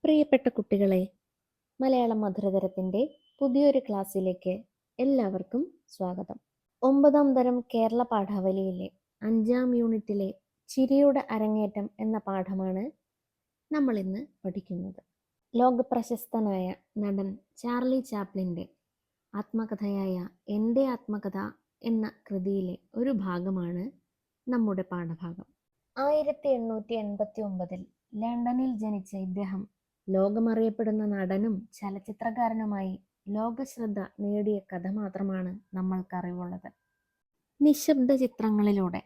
പ്രിയപ്പെട്ട കുട്ടികളെ, മലയാളം മധുരതരത്തിൻ്റെ പുതിയൊരു ക്ലാസ്സിലേക്ക് എല്ലാവർക്കും സ്വാഗതം. 9ാം തരം കേരള പാഠാവലിയിലെ 5ാം യൂണിറ്റിലെ ചിരിയുടെ അരങ്ങേറ്റം എന്ന പാഠമാണ് നമ്മൾ ഇന്ന് പഠിക്കുന്നത്. ലോകപ്രശസ്തനായ നടൻ ചാർലി ചാപ്ലിൻ്റെ ആത്മകഥയായ എൻ്റെ ആത്മകഥ എന്ന കൃതിയിലെ ഒരു ഭാഗമാണ് നമ്മുടെ പാഠഭാഗം. 1889 ലണ്ടനിൽ ജനിച്ച ഇദ്ദേഹം ലോകമറിയപ്പെടുന്ന നടനും ചലച്ചിത്രകാരനുമായി ലോകശ്രദ്ധ നേടിയ കഥ മാത്രമാണ് നമ്മൾക്കറിവുള്ളത്. നിശബ്ദ ചിത്രങ്ങളിലൂടെ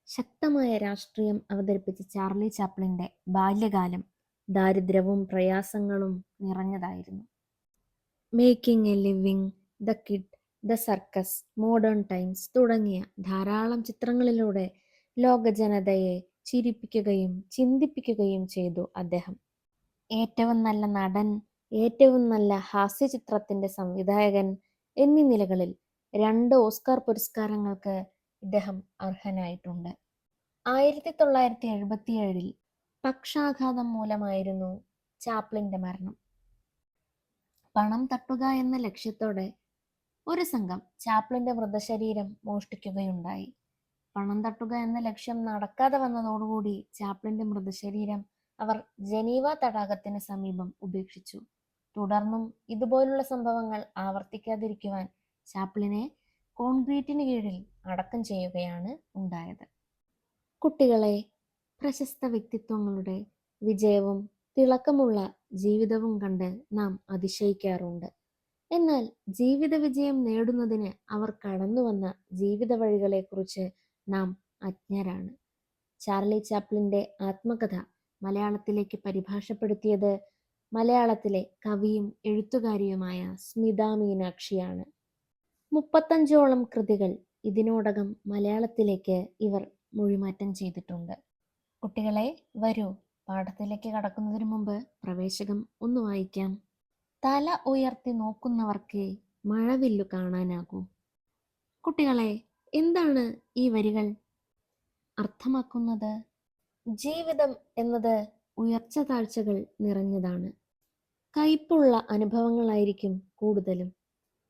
ശക്തമായ രാഷ്ട്രീയം അവതരിപ്പിച്ച ചാർലി ചാപ്ലിൻ്റെ ബാല്യകാലം ദാരിദ്ര്യവും പ്രയാസങ്ങളും നിറഞ്ഞതായിരുന്നു. Making A living, the kid, the circus, modern times തുടങ്ങിയ ധാരാളം ചിത്രങ്ങളിലൂടെ ലോക ജനതയെ ചിരിപ്പിക്കുകയും ചിന്തിപ്പിക്കുകയും ചെയ്തു അദ്ദേഹം. ഏറ്റവും നല്ല നടൻ, ഏറ്റവും നല്ല ഹാസ്യചിത്രത്തിൻ്റെ സംവിധായകൻ എന്നീ നിലകളിൽ 2 ഓസ്കാർ പുരസ്കാരങ്ങൾക്ക് ഇദ്ദേഹം അർഹനായിട്ടുണ്ട്. 1977 പക്ഷാഘാതം മൂലമായിരുന്നു ചാപ്ലിൻ്റെ മരണം. പണം തട്ടുക എന്ന ലക്ഷ്യത്തോടെ ഒരു സംഘം ചാപ്ലിൻ്റെ മൃതശരീരം മോഷ്ടിക്കുകയുണ്ടായി. പണം തട്ടുക എന്ന ലക്ഷ്യം നടക്കാതെ വന്നതോടുകൂടി ചാപ്ലിൻ്റെ മൃതശരീരം അവർ ജനീവ തടാകത്തിന് സമീപം ഉപേക്ഷിച്ചു. തുടർന്നും ഇതുപോലുള്ള സംഭവങ്ങൾ ആവർത്തിക്കാതിരിക്കുവാൻ ചാപ്ലിനെ കോൺക്രീറ്റിന് കീഴിൽ അടക്കം ചെയ്യുകയാണ് ഉണ്ടായത്. കുട്ടികളെ, പ്രശസ്ത വ്യക്തിത്വങ്ങളുടെ വിജയവും തിളക്കമുള്ള ജീവിതവും കണ്ട് നാം അതിശയിക്കാറുണ്ട്. എന്നാൽ ജീവിത വിജയം നേടുന്നതിന് അവർ കടന്നുവന്ന ജീവിത വഴികളെക്കുറിച്ച് നാം അജ്ഞരാണ്. ചാർലി ചാപ്ലിൻ്റെ ആത്മകഥ മലയാളത്തിലേക്ക് പരിഭാഷപ്പെടുത്തിയത് മലയാളത്തിലെ കവിയും എഴുത്തുകാരിയുമായ സ്മിത മീനാക്ഷിയാണ്. 35ഓളം കൃതികൾ ഇതിനോടകം മലയാളത്തിലേക്ക് ഇവർ മൊഴിമാറ്റം ചെയ്തിട്ടുണ്ട്. കുട്ടികളെ, വരൂ, പാഠത്തിലേക്ക് കടക്കുന്നതിന് മുമ്പ് പ്രവേശകം ഒന്ന് വായിക്കാം. തല ഉയർത്തി നോക്കുന്നവർക്ക് മഴവില്ലു കാണാനാകൂ. കുട്ടികളെ, എന്താണ് ഈ വരികൾ അർത്ഥമാക്കുന്നത്? ജീവിതം എന്നത് ഉയർച്ച താഴ്ചകൾ നിറഞ്ഞതാണ്. കയ്പുള്ള അനുഭവങ്ങളായിരിക്കും കൂടുതലും.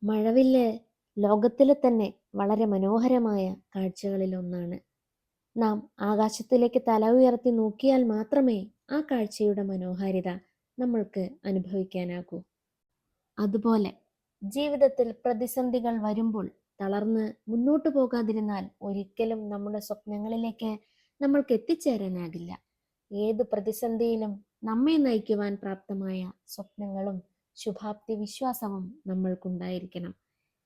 മഴവില്ല് ലോകത്തിലെ തന്നെ വളരെ മനോഹരമായ കാഴ്ചകളിലൊന്നാണ്. നാം ആകാശത്തിലേക്ക് തല ഉയർത്തി നോക്കിയാൽ മാത്രമേ ആ കാഴ്ചയുടെ മനോഹാരിത നമ്മൾക്ക് അനുഭവിക്കാനാകൂ. അതുപോലെ ജീവിതത്തിൽ പ്രതിസന്ധികൾ വരുമ്പോൾ തളർന്ന് മുന്നോട്ട് പോകാതിരുന്നാൽ ഒരിക്കലും നമ്മുടെ സ്വപ്നങ്ങളിലേക്ക് നമ്മൾക്ക് എത്തിച്ചേരാനാകില്ല. ഏത് പ്രതിസന്ധിയിലും നമ്മെ നയിക്കുവാൻ പ്രാപ്തമായ സ്വപ്നങ്ങളും ശുഭാപ്തി വിശ്വാസവും നമ്മൾക്കുണ്ടായിരിക്കണം.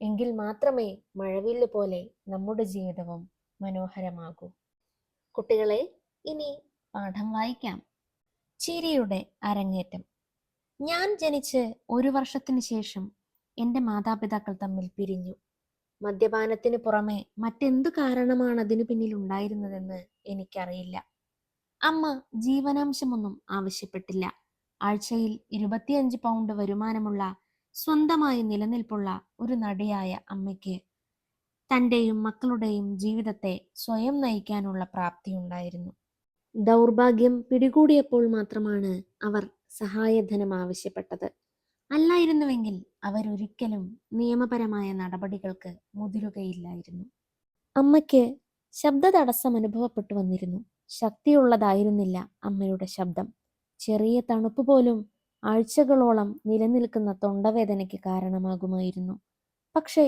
എങ്കിൽ മാത്രമേ മഴവില്ല് പോലെ നമ്മുടെ ജീവിതവും മനോഹരമാകൂ. കുട്ടികളെ, ഇനി പാഠം വായിക്കാം. ചിരിയുടെ അരങ്ങേറ്റം. ഞാൻ ജനിച്ച് 1 വർഷത്തിന് ശേഷം എൻ്റെ മാതാപിതാക്കൾ തമ്മിൽ പിരിഞ്ഞു. മദ്യപാനത്തിന് പുറമെ മറ്റെന്തു കാരണമാണ് അതിനു പിന്നിലുണ്ടായിരുന്നതെന്ന് എനിക്കറിയില്ല. അമ്മ ജീവനാംശമൊന്നും ആവശ്യപ്പെട്ടില്ല. ആഴ്ചയിൽ 25 പൗണ്ട് വരുമാനമുള്ള സ്വന്തമായി നിലനിൽപ്പുള്ള ഒരു നടിയായ അമ്മയ്ക്ക് തൻ്റെയും മക്കളുടെയും ജീവിതത്തെ സ്വയം നയിക്കാനുള്ള പ്രാപ്തിയുണ്ടായിരുന്നു. ദൗർഭാഗ്യം പിടികൂടിയപ്പോൾ മാത്രമാണ് അവർ സഹായധനം ആവശ്യപ്പെട്ടത്. അല്ലായിരുന്നുവെങ്കിൽ അവരൊരിക്കലും നിയമപരമായ നടപടികൾക്ക് മുതിരുകയില്ലായിരുന്നു. അമ്മയ്ക്ക് ശബ്ദ തടസ്സം അനുഭവപ്പെട്ടു വന്നിരുന്നു. ശക്തിയുള്ളതായിരുന്നില്ല അമ്മയുടെ ശബ്ദം. ചെറിയ തണുപ്പ് പോലും ആഴ്ചകളോളം നിലനിൽക്കുന്ന തൊണ്ടവേദനയ്ക്ക് കാരണമാകുമായിരുന്നു. പക്ഷേ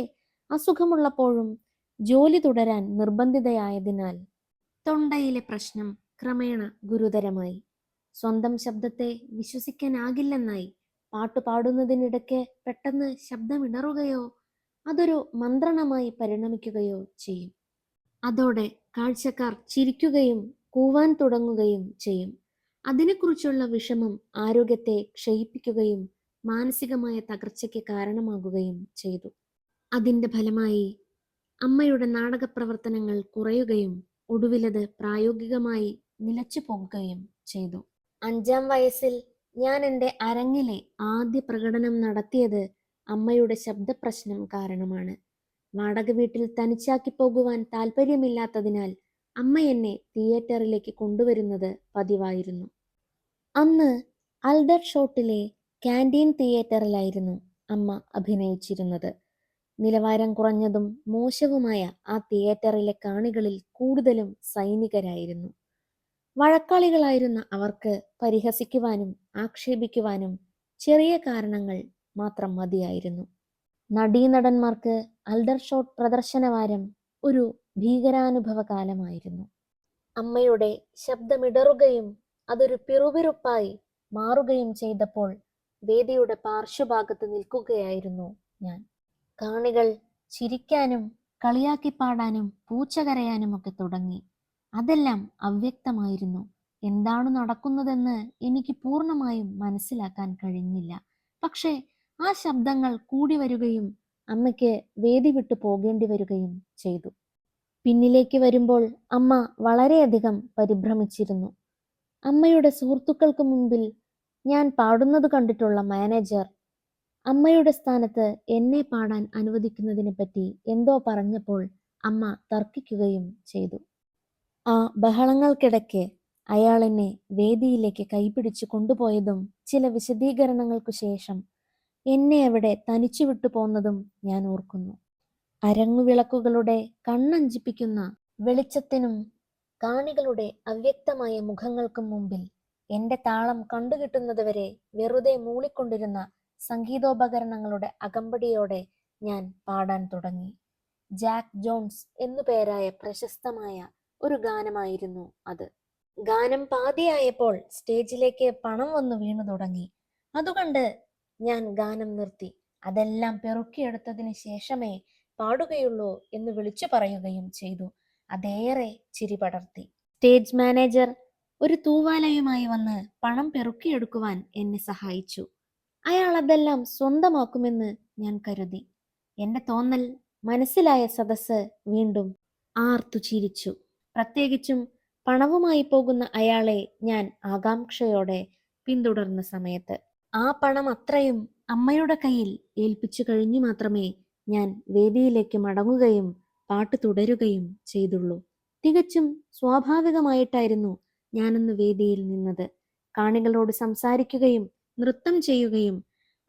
അസുഖമുള്ളപ്പോഴും ജോലി തുടരാൻ നിർബന്ധിതയായതിനാൽ തൊണ്ടയിലെ പ്രശ്നം ക്രമേണ ഗുരുതരമായി. സ്വന്തം ശബ്ദത്തെ വിശ്വസിക്കാനാകില്ലെന്നായി. പാട്ടുപാടുന്നതിനിടയ്ക്ക് പെട്ടെന്ന് ശബ്ദമിടറുകയോ അതൊരു മന്ത്രണമായി പരിണമിക്കുകയോ ചെയ്യും. അതോടെ കാഴ്ചക്കാർ ചിരിക്കുകയും കൂവാൻ തുടങ്ങുകയും ചെയ്യും. അതിനെക്കുറിച്ചുള്ള വിഷമം ആരോഗ്യത്തെ ക്ഷയിപ്പിക്കുകയും മാനസികമായ തകർച്ചയ്ക്ക് കാരണമാകുകയും ചെയ്തു. അതിൻ്റെ ഫലമായി അമ്മയുടെ നാടക പ്രവർത്തനങ്ങൾ കുറയുകയും ഒടുവിലത് പ്രായോഗികമായി നിലച്ചു പോകുകയും ചെയ്തു. 5ാം വയസ്സിൽ ഞാൻ എൻ്റെ അരങ്ങിലെ ആദ്യ പ്രകടനം നടത്തിയത് അമ്മയുടെ ശബ്ദപ്രശ്നം കാരണമാണ്. വാടക വീട്ടിൽ തനിച്ചാക്കി പോകുവാൻ താല്പര്യമില്ലാത്തതിനാൽ അമ്മ എന്നെ തിയേറ്ററിലേക്ക് കൊണ്ടുവരുന്നത് പതിവായിരുന്നു. അന്ന് ആൽഡർഷോട്ടിലെ കാന്റീൻ തിയേറ്ററിലായിരുന്നു അമ്മ അഭിനയിച്ചിരുന്നത്. നിലവാരം കുറഞ്ഞതും മോശവുമായ ആ തിയേറ്ററിലെ കാണികളിൽ കൂടുതലും സൈനികരായിരുന്നു. വഴക്കാളികളായിരുന്ന അവർക്ക് പരിഹസിക്കുവാനും ആക്ഷേപിക്കുവാനും ചെറിയ കാരണങ്ങൾ മാത്രം മതിയായിരുന്നു. നടീനടന്മാർക്ക് ആൽഡർഷോട്ട് പ്രദർശനവാരം ഒരു ഭീകരാനുഭവ കാലമായിരുന്നു. അമ്മയുടെ ശബ്ദമിടറുകയും അതൊരു പിറുപിറുപ്പായി മാറുകയും ചെയ്തപ്പോൾ വേദിയുടെ പാർശ്വഭാഗത്ത് നിൽക്കുകയായിരുന്നു ഞാൻ. കാണികൾ ചിരിക്കാനും കളിയാക്കി പാടാനും പൂച്ച കരയാനും ഒക്കെ തുടങ്ങി. അതെല്ലാം അവ്യക്തമായിരുന്നു. എന്താണ് നടക്കുന്നതെന്ന് എനിക്ക് പൂർണ്ണമായും മനസ്സിലാക്കാൻ കഴിഞ്ഞില്ല. പക്ഷേ ആ ശബ്ദങ്ങൾ കൂടി വരികയും അമ്മയ്ക്ക് വേദി വിട്ടു പോകേണ്ടി വരികയും ചെയ്തു. പിന്നിലേക്ക് വരുമ്പോൾ അമ്മ വളരെയധികം പരിഭ്രമിച്ചിരുന്നു. അമ്മയുടെ സുഹൃത്തുക്കൾക്ക് മുമ്പിൽ ഞാൻ പാടുന്നത് കണ്ടിട്ടുള്ള മാനേജർ അമ്മയുടെ സ്ഥാനത്ത് എന്നെ പാടാൻ അനുവദിക്കുന്നതിനെ പറ്റി എന്തോ പറഞ്ഞപ്പോൾ അമ്മ തർക്കിക്കുകയും ചെയ്തു. ആ ബഹളങ്ങൾക്കിടയ്ക്ക് അയാൾ എന്നെ വേദിയിലേക്ക് കൈപിടിച്ചു കൊണ്ടുപോയതും ചില വിശദീകരണങ്ങൾക്കു ശേഷം എന്നെ അവിടെ തനിച്ചു വിട്ടു പോന്നതും ഞാൻ ഓർക്കുന്നു. അരങ്ങുവിളക്കുകളുടെ കണ്ണഞ്ചിപ്പിക്കുന്ന വെളിച്ചത്തിനും കാണികളുടെ അവ്യക്തമായ മുഖങ്ങൾക്കും മുമ്പിൽ എന്റെ താളം കണ്ടുകിട്ടുന്നതുവരെ വെറുതെ മൂളിക്കൊണ്ടിരുന്ന സംഗീതോപകരണങ്ങളുടെ അകമ്പടിയോടെ ഞാൻ പാടാൻ തുടങ്ങി. ജാക്ക് ജോൺസ് എന്നു പേരായ പ്രശസ്തമായ ഒരു ഗാനമായിരുന്നു അത്. ഗാനം പാതിയായപ്പോൾ സ്റ്റേജിലേക്ക് പണം വന്നു വീണു തുടങ്ങി. അതുകൊണ്ട് ഞാൻ ഗാനം നിർത്തി. അതെല്ലാം പെറുക്കിയെടുത്തതിന് ശേഷമേ പാടുകയുള്ളൂ എന്ന് വിളിച്ചു പറയുകയും ചെയ്തു. അതേറെ ചിരി പടർത്തി. സ്റ്റേജ് മാനേജർ ഒരു തൂവാലയുമായി വന്ന് പണം പെറുക്കിയെടുക്കുവാൻ എന്നെ സഹായിച്ചു. അയാൾ അതെല്ലാം സ്വന്തമാക്കുമെന്ന് ഞാൻ കരുതി. എന്റെ തോന്നൽ മനസ്സിലായ സദസ്സ് വീണ്ടും ആർത്തു ചിരിച്ചു. പ്രത്യേകിച്ചും പണവുമായി പോകുന്ന അയാളെ ഞാൻ ആകാംക്ഷയോടെ പിന്തുടർന്ന സമയത്ത്. ആ പണം അത്രയും അമ്മയുടെ കയ്യിൽ ഏൽപ്പിച്ചു കഴിഞ്ഞു മാത്രമേ ഞാൻ വേദിയിലേക്ക് മടങ്ങുകയും പാട്ട് തുടരുകയും ചെയ്തുള്ളൂ. തികച്ചും സ്വാഭാവികമായിട്ടായിരുന്നു ഞാനന്ന് വേദിയിൽ നിന്നത്. കാണികളോട് സംസാരിക്കുകയും നൃത്തം ചെയ്യുകയും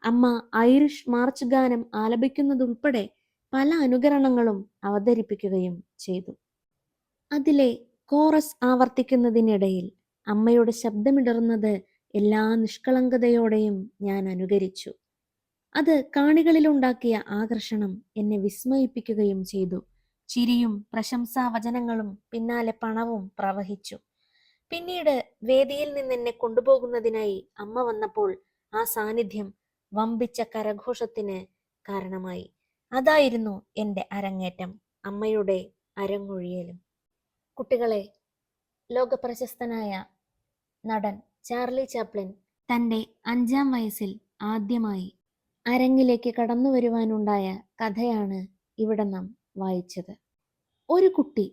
അമ്മ ഐറിഷ് മാർച്ച് ഗാനം ആലപിക്കുന്നതുൾപ്പെടെ പല അനുകരണങ്ങളും അവതരിപ്പിക്കുകയും ചെയ്തു. അതിലെ കോറസ് ആവർത്തിക്കുന്നതിനിടയിൽ അമ്മയുടെ ശബ്ദമിടർന്നത് എല്ലാ നിഷ്കളങ്കതയോടെയും ഞാൻ അനുകരിച്ചു. അത് കാണികളിലുണ്ടാക്കിയ ആകർഷണം എന്നെ വിസ്മയിപ്പിക്കുകയും ചെയ്തു. ചിരിയും പ്രശംസാ വചനങ്ങളും പിന്നാലെ പണവും പ്രവഹിച്ചു. പിന്നീട് വേദിയിൽ നിന്ന് എന്നെ കൊണ്ടുപോകുന്നതിനായി അമ്മ വന്നപ്പോൾ ആ സാന്നിധ്യം വമ്പിച്ച കരഘോഷത്തിന് കാരണമായി. അതായിരുന്നു എൻ്റെ അരങ്ങേറ്റം, അമ്മയുടെ അരങ്ങൊഴിയലും. കുട്ടികളെ, ലോകപ്രശസ്തനായ നടൻ ചാർലി ചാപ്ലിൻ തൻ്റെ 5-ാം വയസ്സിൽ ആദ്യമായി അരങ്ങിലേക്ക് കടന്നു വരുവാനുണ്ടായ കഥയാണ് ഇവിടെ നാം വായിച്ചത്. ഒരു കുട്ടി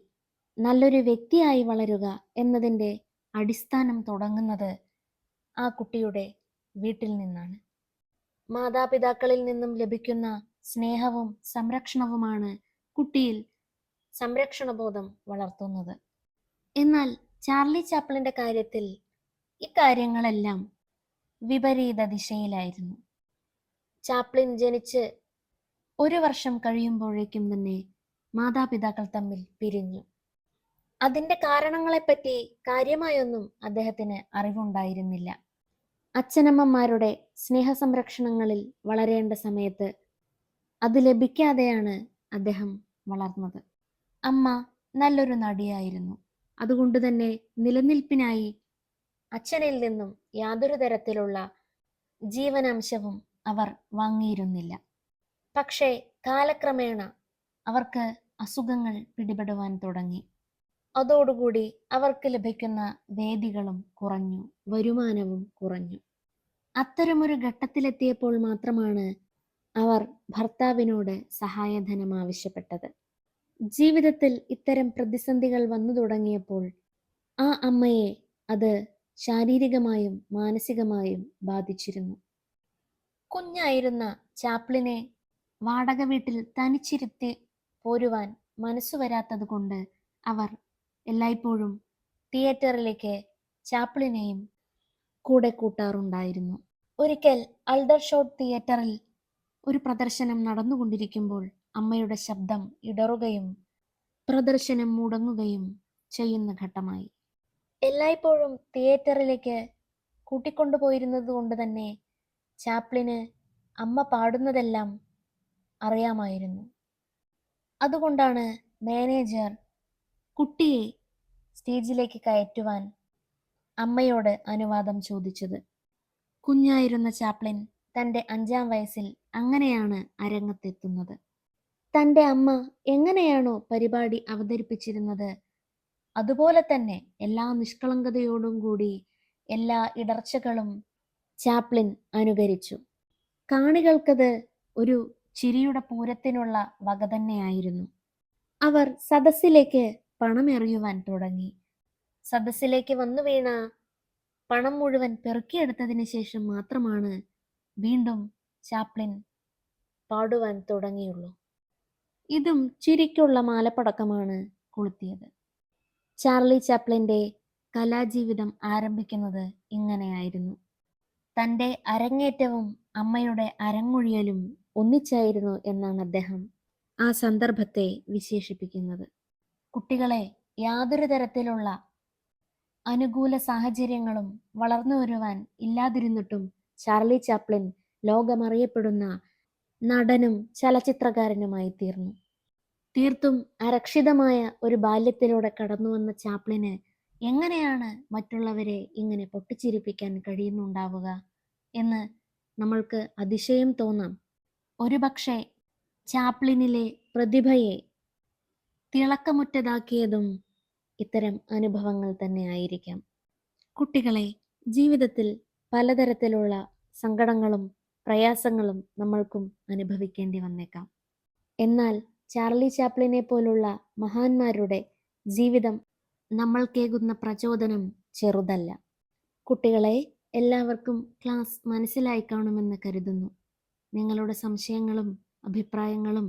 നല്ലൊരു വ്യക്തിയായി വളരുക എന്നതിൻ്റെ അടിസ്ഥാനം തുടങ്ങുന്നത് ആ കുട്ടിയുടെ വീട്ടിൽ നിന്നാണ്. മാതാപിതാക്കളിൽ നിന്നും ലഭിക്കുന്ന സ്നേഹവും സംരക്ഷണവുമാണ് കുട്ടിയിൽ സംരക്ഷണബോധം വളർത്തുന്നത്. എന്നാൽ ചാർലി ചാപ്ലിന്റെ കാര്യത്തിൽ ഇക്കാര്യങ്ങളെല്ലാം വിപരീത ദിശയിലായിരുന്നു. ചാപ്ലിൻ ജനിച്ച് 1 വർഷം കഴിയുമ്പോഴേക്കും തന്നെ മാതാപിതാക്കൾ തമ്മിൽ പിരിഞ്ഞു. അതിന്റെ കാരണങ്ങളെപ്പറ്റി കാര്യമായൊന്നും അദ്ദേഹത്തിന് അറിവുണ്ടായിരുന്നില്ല. അച്ഛനമ്മമാരുടെ സ്നേഹസംരക്ഷണങ്ങളിൽ വളരേണ്ട സമയത്ത് അത് ലഭിക്കാതെയാണ് അദ്ദേഹം വളർന്നത്. അമ്മ നല്ലൊരു നടിയായിരുന്നു. അതുകൊണ്ട് തന്നെ നിലനിൽപ്പിനായി അച്ഛനിൽ നിന്നും യാതൊരു തരത്തിലുള്ള ജീവനാംശവും അവർ വാങ്ങിയിരുന്നില്ല. പക്ഷേ കാലക്രമേണ അവർക്ക് അസുഖങ്ങൾ പിടിപെടുവാൻ തുടങ്ങി. അതോടുകൂടി അവർക്ക് ലഭിക്കുന്ന വേദികളും കുറഞ്ഞു, വരുമാനവും കുറഞ്ഞു. അത്തരമൊരു ഘട്ടത്തിലെത്തിയപ്പോൾ മാത്രമാണ് അവർ ഭർത്താവിനോട് സഹായധനം ആവശ്യപ്പെട്ടത്. ജീവിതത്തിൽ ഇത്തരം പ്രതിസന്ധികൾ വന്നു തുടങ്ങിയപ്പോൾ ആ അമ്മയെ അത് ശാരീരികമായും മാനസികമായും ബാധിച്ചിരുന്നു. കുഞ്ഞായിരുന്ന ചാപ്ലിനെ വാടക വീട്ടിൽ തനിച്ചിരുത്തി പോരുവാൻ മനസ്സു വരാത്തത് കൊണ്ട് അവർ എല്ലായ്പ്പോഴും തിയേറ്ററിലേക്ക് ചാപ്ലിനെയും കൂടെ കൂട്ടാറുണ്ടായിരുന്നു. ഒരിക്കൽ അൾഡർഷോട്ട് തിയേറ്ററിൽ ഒരു പ്രദർശനം നടന്നുകൊണ്ടിരിക്കുമ്പോൾ അമ്മയുടെ ശബ്ദം ഇടറുകയും പ്രദർശനം മുടങ്ങുകയും ചെയ്യുന്ന ഘട്ടമായി. എല്ലായ്പ്പോഴും തിയേറ്ററിലേക്ക് കൂട്ടിക്കൊണ്ടുപോയിരുന്നത് കൊണ്ട് തന്നെ ചാപ്ലിന് അമ്മ പാടുന്നതെല്ലാം അറിയാമായിരുന്നു. അതുകൊണ്ടാണ് മാനേജർ കുട്ടിയെ സ്റ്റേജിലേക്ക് കയറ്റുവാൻ അമ്മയോട് അനുവാദം ചോദിച്ചത്. കുഞ്ഞായിരുന്ന ചാപ്ലിൻ തൻ്റെ 5-ാം വയസ്സിൽ അങ്ങനെയാണ് അരങ്ങത്തെത്തുന്നത്. തൻ്റെ അമ്മ എങ്ങനെയാണോ പരിപാടി അവതരിപ്പിച്ചിരുന്നത് അതുപോലെ തന്നെ എല്ലാ നിഷ്കളങ്കതയോടും കൂടി എല്ലാ ഇടർച്ചകളും ചാപ്ലിൻ അനുകരിച്ചു. കാണികൾക്കത് ഒരു ചിരിയുടെ പൂരത്തിനുള്ള വക തന്നെയായിരുന്നു. അവർ സദസ്സിലേക്ക് പണമെറിയുവാൻ തുടങ്ങി. സദസ്സിലേക്ക് വന്നു വീണ പണം മുഴുവൻ പെറുക്കിയെടുത്തതിന് ശേഷം മാത്രമാണ് വീണ്ടും ചാപ്ലിൻ പാടുവാൻ തുടങ്ങിയുള്ളൂ. ഇതും ചിരിക്കുള്ള മാലപ്പടക്കമാണ് കൊളുത്തിയത്. ചാർലി ചാപ്ലിൻ്റെ കലാജീവിതം ആരംഭിക്കുന്നത് ഇങ്ങനെയായിരുന്നു. തൻ്റെ അരങ്ങേറ്റവും അമ്മയുടെ അരങ്ങൊഴിയലും ഒന്നിച്ചായിരുന്നു എന്നാണ് അദ്ദേഹം ആ സന്ദർഭത്തെ വിശേഷിപ്പിക്കുന്നത്. കുട്ടികളെ യാതൊരു തരത്തിലുള്ള അനുകൂല സാഹചര്യങ്ങളും വളർന്നു വരുവാൻ ഇല്ലാതിരുന്നിട്ടും ചാർലി ചാപ്ലിൻ ലോകമറിയപ്പെടുന്ന നടനും ചലച്ചിത്രകാരനുമായി തീർന്നു. തീർത്തും അരക്ഷിതമായ ഒരു ബാല്യത്തിലൂടെ കടന്നുവന്ന ചാപ്ലിന് എങ്ങനെയാണ് മറ്റുള്ളവരെ ഇങ്ങനെ പൊട്ടിച്ചിരിപ്പിക്കാൻ കഴിയുന്നുണ്ടാവുക എന്ന് നമ്മൾക്ക് അതിശയം തോന്നാം. ഒരുപക്ഷെ ചാപ്ലിനിലെ പ്രതിഭയെ തിളക്കമുറ്റതാക്കിയതും ഇത്തരം അനുഭവങ്ങൾ തന്നെ ആയിരിക്കാം. കുട്ടികളെ, ജീവിതത്തിൽ പലതരത്തിലുള്ള സങ്കടങ്ങളും പ്രയാസങ്ങളും നമ്മൾക്കും അനുഭവിക്കേണ്ടി വന്നേക്കാം. എന്നാൽ ചാർലി ചാപ്ലിനെ പോലുള്ള മഹാന്മാരുടെ ജീവിതം നമ്മൾക്കേകുന്ന പ്രചോദനം ചെറുതല്ല. കുട്ടികളെ, എല്ലാവർക്കും ക്ലാസ് മനസ്സിലായി കാണുമെന്ന് കരുതുന്നു. നിങ്ങളുടെ സംശയങ്ങളും അഭിപ്രായങ്ങളും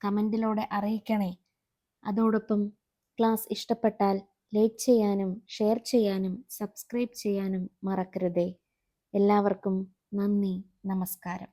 കമൻറ്റിലൂടെ അറിയിക്കണേ. അതോടൊപ്പം ക്ലാസ് ഇഷ്ടപ്പെട്ടാൽ ലൈക്ക് ചെയ്യാനും ഷെയർ ചെയ്യാനും സബ്സ്ക്രൈബ് ചെയ്യാനും മറക്കരുതേ. എല്ലാവർക്കും നന്ദി, നമസ്കാരം.